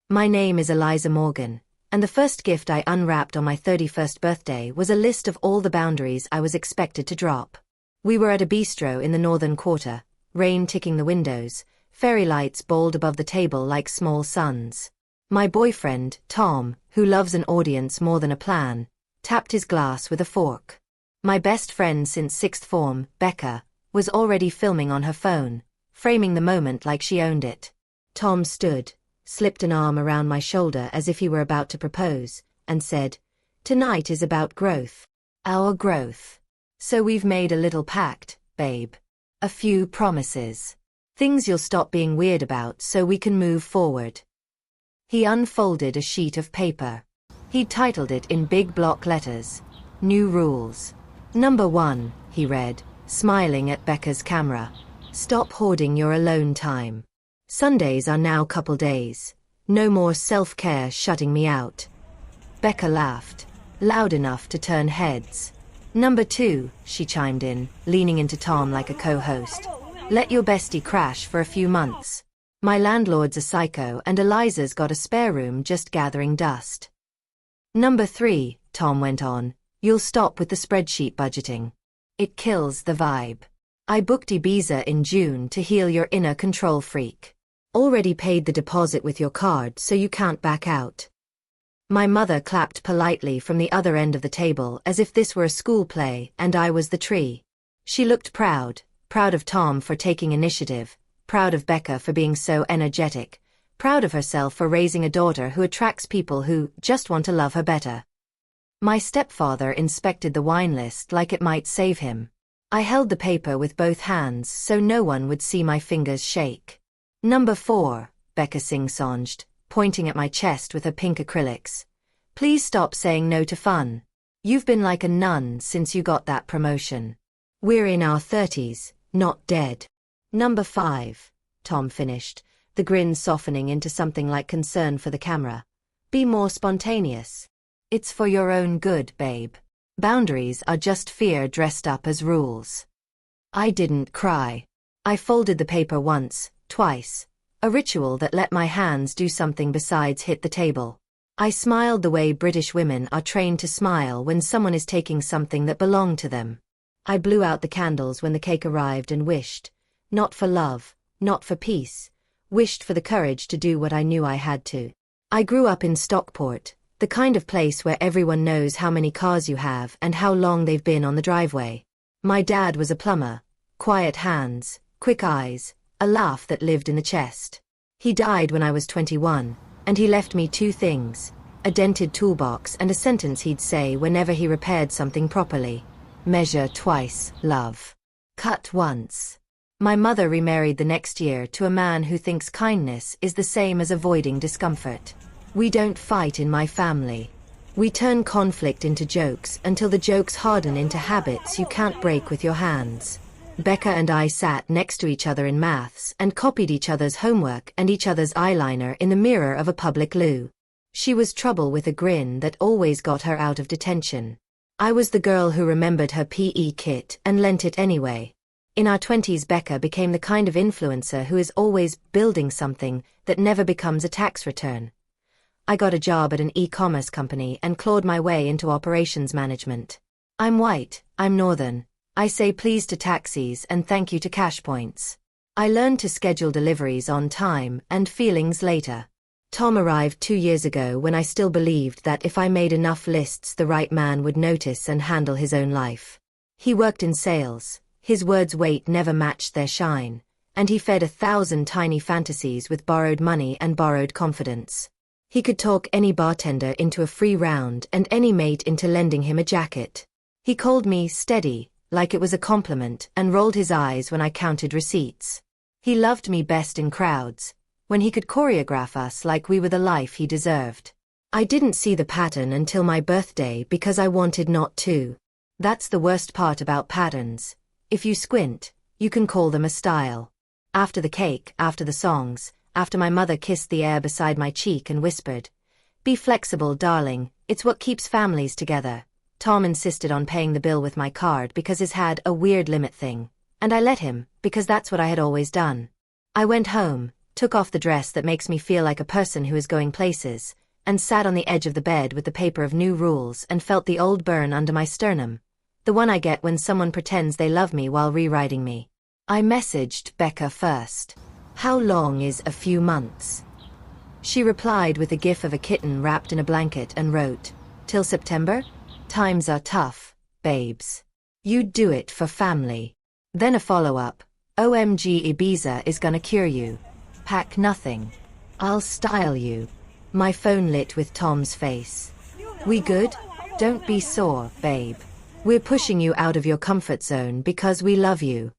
My name is Eliza Morgan, and the first gift I unwrapped on my 31st birthday was a list of all the boundaries I was expected to drop. We were at a bistro in the northern quarter, rain ticking the windows, fairy lights bowled above the table like small suns. My boyfriend, Tom, who loves an audience more than a plan, tapped his glass with a fork. My best friend since sixth form, Becca, was already filming on her phone, framing the moment like she owned it. Tom stood, slipped an arm around my shoulder as if he were about to propose, and said, "Tonight is about growth. Our growth. So we've made a little pact, babe. A few promises. Things you'll stop being weird about so we can move forward." He unfolded a sheet of paper. He titled it in big block letters, "New Rules." Number 1, he read, smiling at Becca's camera. "Stop hoarding your alone time. Sundays are now couple days. No more self-care shutting me out." Becca laughed, loud enough to turn heads. "Number 2, she chimed in, leaning into Tom like a co-host. "Let your bestie crash for a few months. My landlord's a psycho and Eliza's got a spare room just gathering dust." "Number 3, Tom went on, "you'll stop with the spreadsheet budgeting. It kills the vibe. I booked Ibiza in June to heal your inner control freak. Already paid the deposit with your card so you can't back out." My mother clapped politely from the other end of the table as if this were a school play and I was the tree. She looked proud of Tom for taking initiative, proud of Becca for being so energetic, proud of herself for raising a daughter who attracts people who just want to love her better. My stepfather inspected the wine list like it might save him. I held the paper with both hands so no one would see my fingers shake. "Number 4, Becca sing-songed, pointing at my chest with her pink acrylics. "Please stop saying no to fun. You've been like a nun since you got that promotion. We're in our 30s, not dead." "Number 5, Tom finished, the grin softening into something like concern for the camera. "Be more spontaneous. It's for your own good, babe. Boundaries are just fear dressed up as rules." I didn't cry. I folded the paper once, twice, a ritual that let my hands do something besides hit the table. I smiled the way British women are trained to smile when someone is taking something that belonged to them. I blew out the candles when the cake arrived and wished, not for love, not for peace, wished for the courage to do what I knew I had to. I grew up in Stockport, the kind of place where everyone knows how many cars you have and how long they've been on the driveway. My dad was a plumber, quiet hands, quick eyes, a laugh that lived in the chest. He died when I was 21, and he left me 2 things, a dented toolbox and a sentence he'd say whenever he repaired something properly. "Measure twice, love. Cut once." My mother remarried the next year to a man who thinks kindness is the same as avoiding discomfort. We don't fight in my family. We turn conflict into jokes until the jokes harden into habits you can't break with your hands. Becca and I sat next to each other in maths and copied each other's homework and each other's eyeliner in the mirror of a public loo. She was trouble with a grin that always got her out of detention. I was the girl who remembered her PE kit and lent it anyway. In our 20s, Becca became the kind of influencer who is always building something that never becomes a tax return. I got a job at an e-commerce company and clawed my way into operations management. I'm white, I'm northern. I say please to taxis and thank you to cash points. I learned to schedule deliveries on time and feelings later. Tom arrived 2 years ago when I still believed that if I made enough lists the right man would notice and handle his own life. He worked in sales, his words' weight never matched their shine, and he fed 1,000 tiny fantasies with borrowed money and borrowed confidence. He could talk any bartender into a free round and any mate into lending him a jacket. He called me steady, like it was a compliment, and rolled his eyes when I counted receipts. He loved me best in crowds, when he could choreograph us like we were the life he deserved. I didn't see the pattern until my birthday because I wanted not to. That's the worst part about patterns. If you squint, you can call them a style. After the cake, after the songs, after my mother kissed the air beside my cheek and whispered, "Be flexible, darling, it's what keeps families together," Tom insisted on paying the bill with my card because his had a weird limit thing, and I let him, because that's what I had always done. I went home, took off the dress that makes me feel like a person who is going places, and sat on the edge of the bed with the paper of new rules and felt the old burn under my sternum, the one I get when someone pretends they love me while rewriting me. I messaged Becca first. How long is a few months? She replied with a gif of a kitten wrapped in a blanket and wrote, till September? Times are tough, babes. You'd do it for family. Then a follow-up, OMG Ibiza is gonna cure you. Pack nothing. I'll style you. My phone lit with Tom's face. We good? Don't be sore, babe. We're pushing you out of your comfort zone because we love you.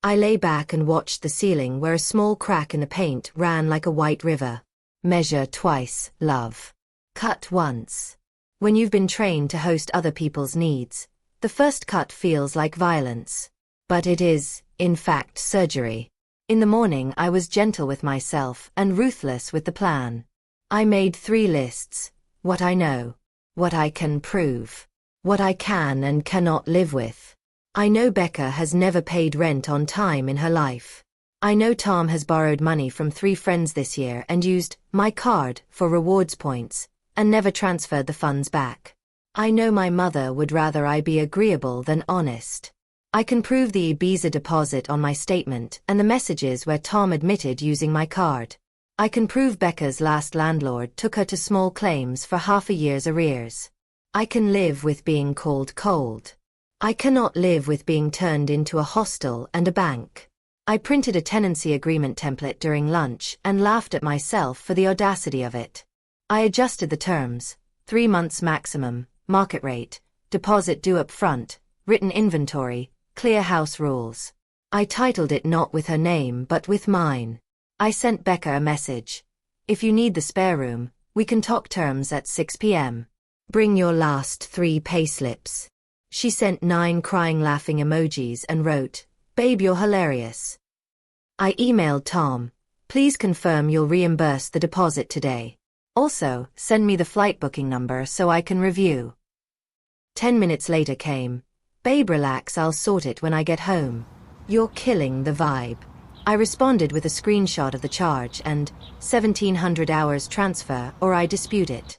I lay back and watched the ceiling where a small crack in the paint ran like a white river. Measure twice, love. Cut once. When you've been trained to host other people's needs, the first cut feels like violence. But it is, in fact, surgery. In the morning I was gentle with myself and ruthless with the plan. I made 3 lists: what I know, what I can prove, what I can and cannot live with. I know Becca has never paid rent on time in her life. I know Tom has borrowed money from 3 friends this year and used my card for rewards points, and never transferred the funds back. I know my mother would rather I be agreeable than honest. I can prove the Ibiza deposit on my statement and the messages where Tom admitted using my card. I can prove Becca's last landlord took her to small claims for half a year's arrears. I can live with being called cold. I cannot live with being turned into a hostel and a bank. I printed a tenancy agreement template during lunch and laughed at myself for the audacity of it. I adjusted the terms: 3 months maximum, market rate, deposit due up front, written inventory, clear house rules. I titled it not with her name but with mine. I sent Becca a message. If you need the spare room, we can talk terms at 6 p.m. Bring your last 3 payslips. She sent 9 crying laughing emojis and wrote, babe, you're hilarious. I emailed Tom. Please confirm you'll reimburse the deposit today. Also, send me the flight booking number so I can review. 10 minutes later came. Babe, relax, I'll sort it when I get home. You're killing the vibe. I responded with a screenshot of the charge and 1,700 hours transfer or I dispute it.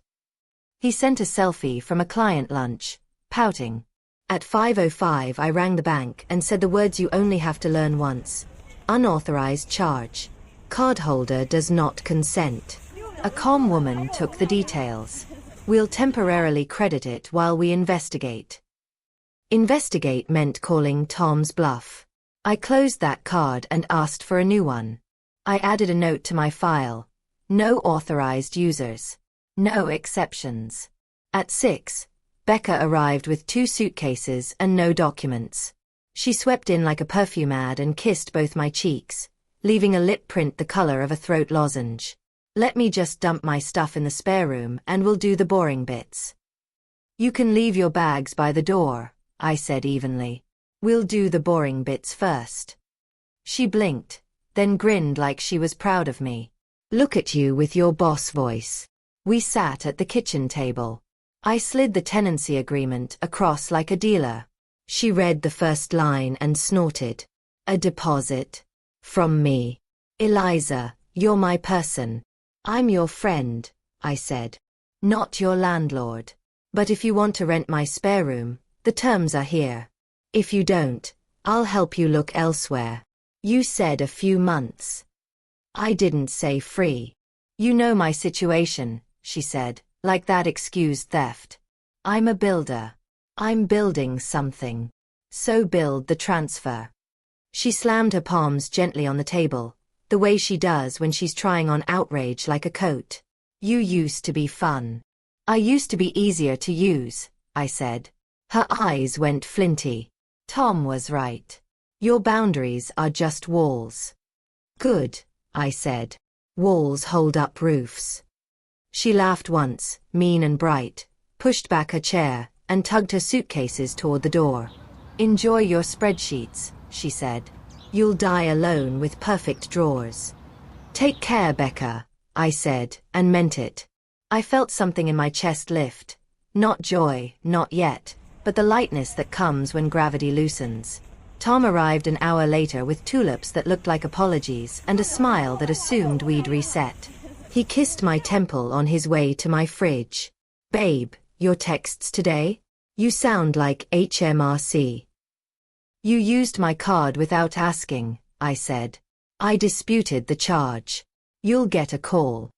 He sent a selfie from a client lunch, pouting. At 5:05 I rang the bank and said the words you only have to learn once. Unauthorized charge. Cardholder does not consent. A calm woman took the details. We'll temporarily credit it while we investigate. Investigate meant calling Tom's bluff. I closed that card and asked for a new one. I added a note to my file. No authorized users. No exceptions. At 6, Becca arrived with 2 suitcases and no documents. She swept in like a perfume ad and kissed both my cheeks, leaving a lip print the color of a throat lozenge. Let me just dump my stuff in the spare room and we'll do the boring bits. You can leave your bags by the door, I said evenly. We'll do the boring bits first. She blinked, then grinned like she was proud of me. Look at you with your boss voice. We sat at the kitchen table. I slid the tenancy agreement across like a dealer. She read the first line and snorted. A deposit. From me. Eliza, you're my person. I'm your friend, I said. Not your landlord. But if you want to rent my spare room, the terms are here. If you don't, I'll help you look elsewhere. You said a few months. I didn't say free. You know my situation, she said, like that excused theft. I'm a builder. I'm building something. So build the transfer. She slammed her palms gently on the table, the way she does when she's trying on outrage like a coat. You used to be fun. I used to be easier to use, I said. Her eyes went flinty. Tom was right. Your boundaries are just walls. Good, I said. Walls hold up roofs. She laughed once, mean and bright, pushed back her chair, and tugged her suitcases toward the door. Enjoy your spreadsheets, she said. You'll die alone with perfect drawers. Take care, Becca, I said, and meant it. I felt something in my chest lift. Not joy, not yet, but the lightness that comes when gravity loosens. Tom arrived an hour later with tulips that looked like apologies and a smile that assumed we'd reset. He kissed my temple on his way to my fridge. "Babe, your texts today? You sound like HMRC." "You used my card without asking," I said. "I disputed the charge. You'll get a call."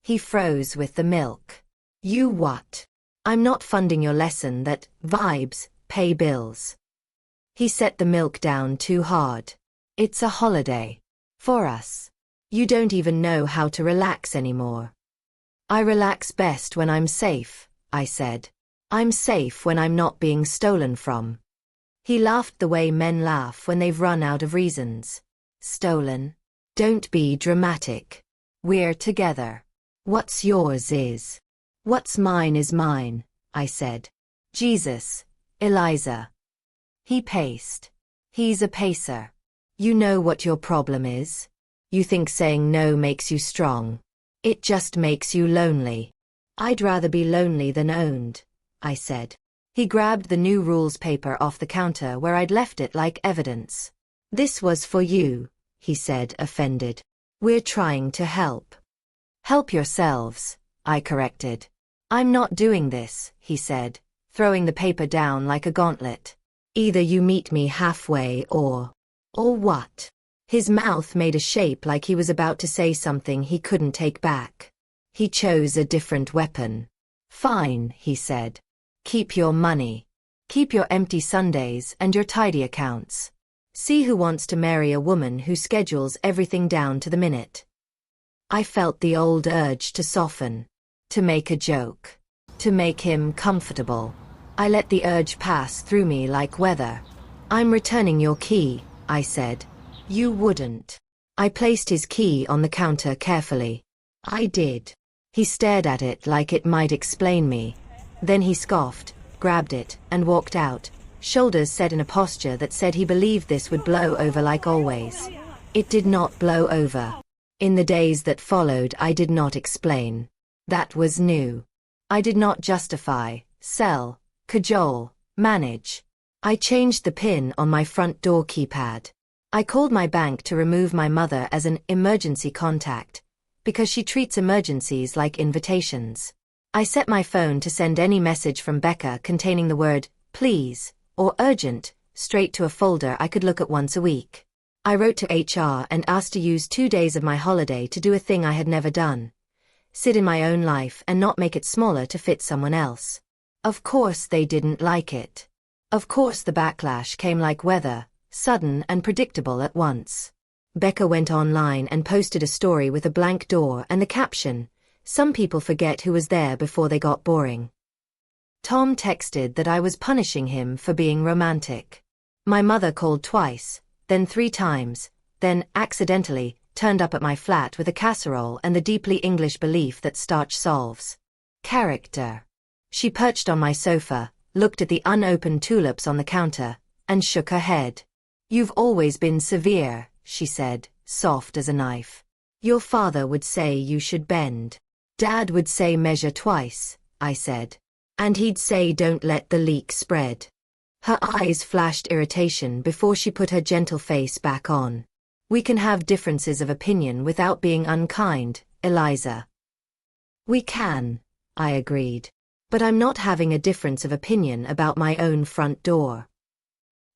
He froze with the milk. "You what?" "I'm not funding your lesson that vibes pay bills." He set the milk down too hard. "It's a holiday. For us. You don't even know how to relax anymore." "I relax best when I'm safe," I said. "I'm safe when I'm not being stolen from." He laughed the way men laugh when they've run out of reasons. "Stolen? Don't be dramatic. We're together. What's yours is. What's mine is mine," I said. "Jesus, Eliza." He paced. "He's a pacer. You know what your problem is? You think saying no makes you strong. It just makes you lonely." "I'd rather be lonely than owned," I said. He grabbed the new rules paper off the counter where I'd left it like evidence. "This was for you," he said, offended. "We're trying to help." "Help yourselves," I corrected. "I'm not doing this," he said, throwing the paper down like a gauntlet. "Either you meet me halfway or what?" His mouth made a shape like he was about to say something he couldn't take back. He chose a different weapon. "Fine," he said. "Keep your money. Keep your empty Sundays and your tidy accounts. See who wants to marry a woman who schedules everything down to the minute." I felt the old urge to soften, to make a joke, to make him comfortable. I let the urge pass through me like weather. "I'm returning your key," I said. "You wouldn't." I placed his key on the counter carefully. "I did." He stared at it like it might explain me. Then he scoffed, grabbed it, and walked out, shoulders set in a posture that said he believed this would blow over like always. It did not blow over. In the days that followed, I did not explain. That was new. I did not justify, sell, cajole, manage. I changed the pin on my front door keypad. I called my bank to remove my mother as an emergency contact, because she treats emergencies like invitations. I set my phone to send any message from Becca containing the word, please, or urgent, straight to a folder I could look at once a week. I wrote to HR and asked to use 2 days of my holiday to do a thing I had never done. Sit in my own life and not make it smaller to fit someone else. Of course they didn't like it. Of course the backlash came like weather, sudden and predictable at once. Becca went online and posted a story with a blank door and the caption, "Some people forget who was there before they got boring." Tom texted that I was punishing him for being romantic. My mother called twice, then 3 times, then, accidentally, turned up at my flat with a casserole and the deeply English belief that starch solves. Character. She perched on my sofa, looked at the unopened tulips on the counter, and shook her head. "You've always been severe," she said, soft as a knife. "Your father would say you should bend. Dad would say measure twice," I said. "And he'd say don't let the leak spread." Her eyes flashed irritation before she put her gentle face back on. "We can have differences of opinion without being unkind, Eliza." "We can," I agreed. "But I'm not having a difference of opinion about my own front door."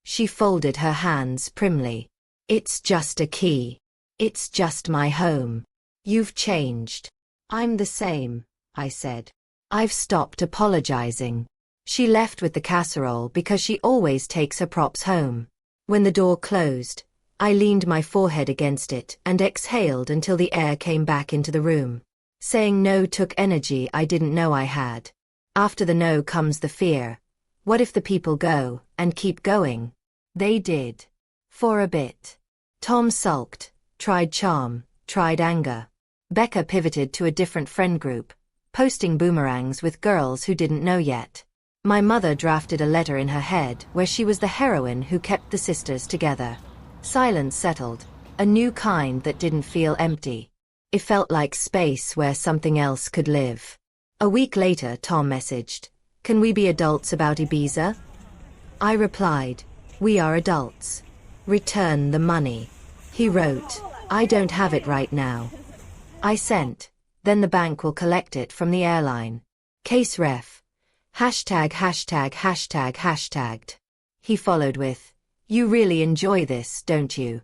She folded her hands primly. "It's just a key. It's just my home. You've changed." "I'm the same," I said. "I've stopped apologizing." She left with the casserole because she always takes her props home. When the door closed, I leaned my forehead against it and exhaled until the air came back into the room. Saying no took energy I didn't know I had. After the no comes the fear. What if the people go, and keep going? They did. For a bit. Tom sulked, tried charm, tried anger. Becca pivoted to a different friend group, posting boomerangs with girls who didn't know yet. My mother drafted a letter in her head where she was the heroine who kept the sisters together. Silence settled, a new kind that didn't feel empty. It felt like space where something else could live. A week later, Tom messaged, "Can we be adults about Ibiza?" I replied, We are adults. Return the money. He wrote, I don't have it right now. I sent. Then the bank will collect it from the airline. Case ref. #####. He followed with, you really enjoy this, don't you?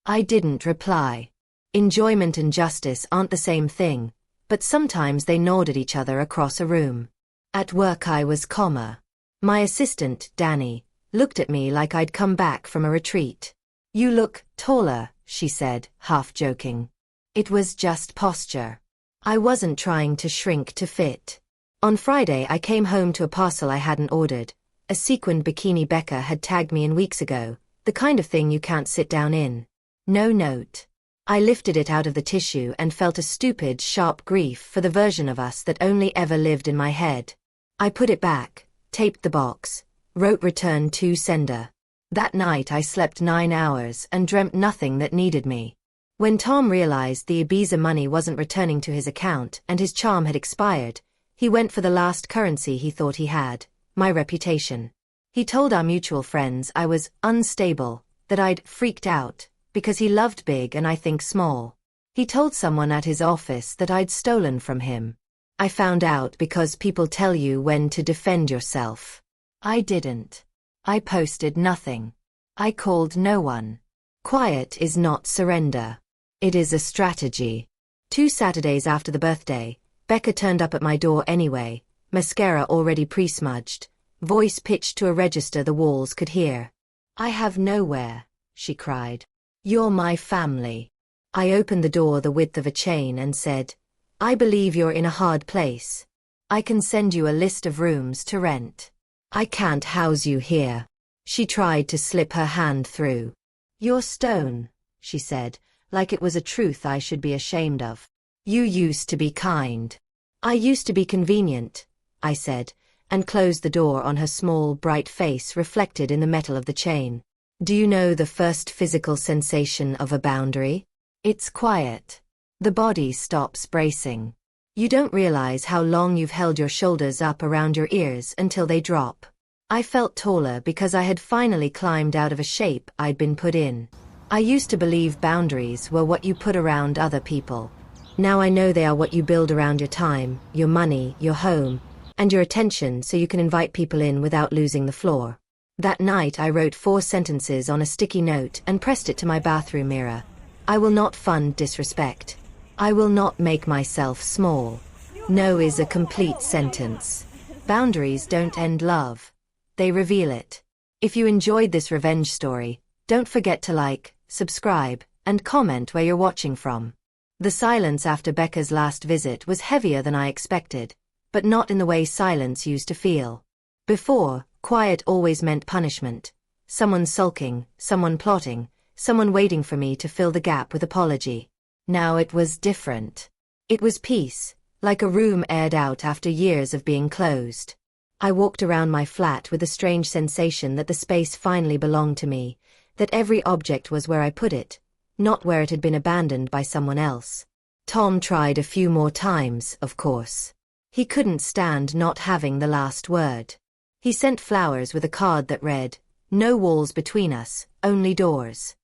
I didn't reply. Enjoyment and justice aren't the same thing, but sometimes they nod at each other across a room. At work I was calmer. My assistant, Danny, looked at me like I'd come back from a retreat. You look taller, she said, half joking. It was just posture. I wasn't trying to shrink to fit. On Friday I came home to a parcel I hadn't ordered, a sequined bikini Becca had tagged me in weeks ago, the kind of thing you can't sit down in. No note. I lifted it out of the tissue and felt a stupid, sharp grief for the version of us that only ever lived in my head. I put it back, taped the box, wrote return to sender. That night I slept 9 hours and dreamt nothing that needed me. When Tom realized the Ibiza money wasn't returning to his account and his charm had expired, he went for the last currency he thought he had, my reputation. He told our mutual friends I was unstable, that I'd freaked out, because he loved big and I think small. He told someone at his office that I'd stolen from him. I found out because people tell you when to defend yourself. I didn't. I posted nothing. I called no one. Quiet is not surrender. It is a strategy. 2 Saturdays after the birthday, Becca turned up at my door anyway, mascara already pre-smudged, voice pitched to a register the walls could hear. I have nowhere, she cried. You're my family. I opened the door the width of a chain and said, I believe you're in a hard place. I can send you a list of rooms to rent. I can't house you here. She tried to slip her hand through. You're stone, she said, like it was a truth I should be ashamed of. You used to be kind. I used to be convenient, I said, and closed the door on her small, bright face reflected in the metal of the chain. Do you know the first physical sensation of a boundary? It's quiet. The body stops bracing. You don't realize how long you've held your shoulders up around your ears until they drop. I felt taller because I had finally climbed out of a shape I'd been put in. I used to believe boundaries were what you put around other people. Now I know they are what you build around your time, your money, your home, and your attention so you can invite people in without losing the floor. That night I wrote 4 sentences on a sticky note and pressed it to my bathroom mirror. I will not fund disrespect. I will not make myself small. No is a complete sentence. Boundaries don't end love. They reveal it. If you enjoyed this revenge story, don't forget to like, subscribe, and comment where you're watching from. The silence after Becca's last visit was heavier than I expected, but not in the way silence used to feel. Before, quiet always meant punishment. Someone sulking, someone plotting, someone waiting for me to fill the gap with apology. Now it was different. It was peace, like a room aired out after years of being closed. I walked around my flat with a strange sensation that the space finally belonged to me, that every object was where I put it, not where it had been abandoned by someone else. Tom tried a few more times, of course. He couldn't stand not having the last word. He sent flowers with a card that read, "No walls between us, only doors."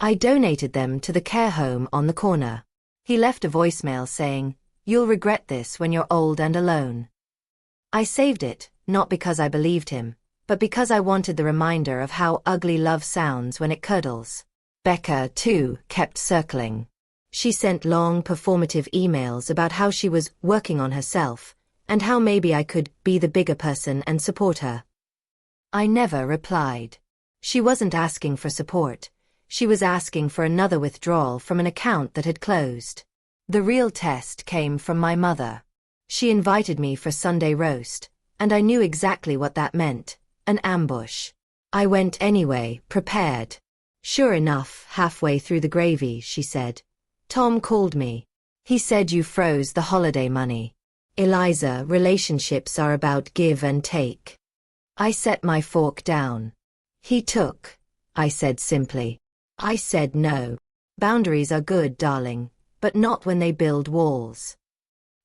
I donated them to the care home on the corner. He left a voicemail saying, "You'll regret this when you're old and alone." I saved it, not because I believed him, but because I wanted the reminder of how ugly love sounds when it curdles. Becca, too, kept circling. She sent long, performative emails about how she was working on herself, and how maybe I could be the bigger person and support her. I never replied. She wasn't asking for support. She was asking for another withdrawal from an account that had closed. The real test came from my mother. She invited me for Sunday roast, and I knew exactly what that meant, an ambush. I went anyway, prepared. Sure enough, halfway through the gravy, she said, "Tom called me. He said you froze the holiday money. Eliza, relationships are about give and take." I set my fork down. "He took," I said simply. I said no. Boundaries are good, darling, but not when they build walls.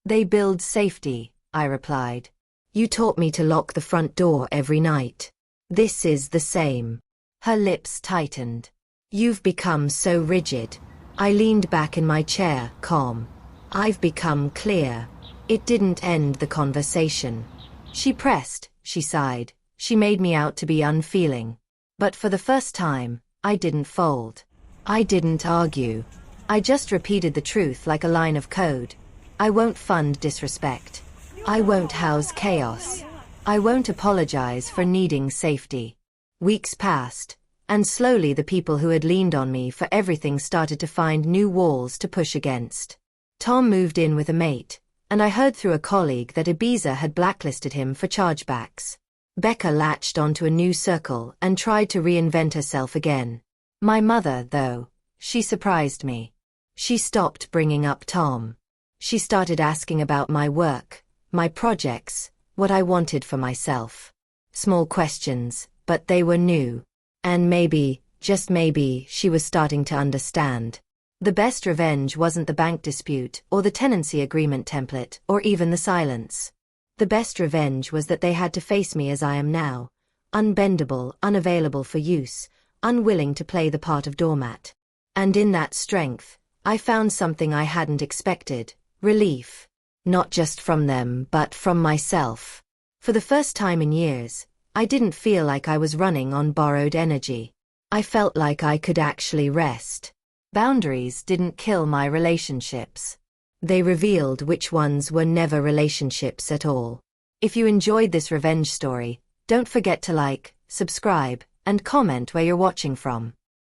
"They build safety," I replied. "You taught me to lock the front door every night. This is the same." Her lips tightened. You've become so rigid. I leaned back in my chair, calm. I've become clear. It didn't end the conversation. She pressed, she sighed. She made me out to be unfeeling. But for the first time, I didn't fold. I didn't argue. I just repeated the truth like a line of code. I won't fund disrespect. I won't house chaos. I won't apologize for needing safety. Weeks passed, and slowly the people who had leaned on me for everything started to find new walls to push against. Tom moved in with a mate, and I heard through a colleague that Ibiza had blacklisted him for chargebacks. Becca latched onto a new circle and tried to reinvent herself again. My mother, though, she surprised me. She stopped bringing up Tom. She started asking about my work, my projects, what I wanted for myself. Small questions, but they were new. And maybe, just maybe, she was starting to understand. The best revenge wasn't the bank dispute or the tenancy agreement template or even the silence. The best revenge was that they had to face me as I am now, unbendable, unavailable for use, unwilling to play the part of doormat. And in that strength, I found something I hadn't expected, relief. Not just from them, but from myself. For the first time in years, I didn't feel like I was running on borrowed energy. I felt like I could actually rest. Boundaries didn't kill my relationships. They revealed which ones were never relationships at all. If you enjoyed this revenge story, don't forget to like, subscribe, and comment where you're watching from.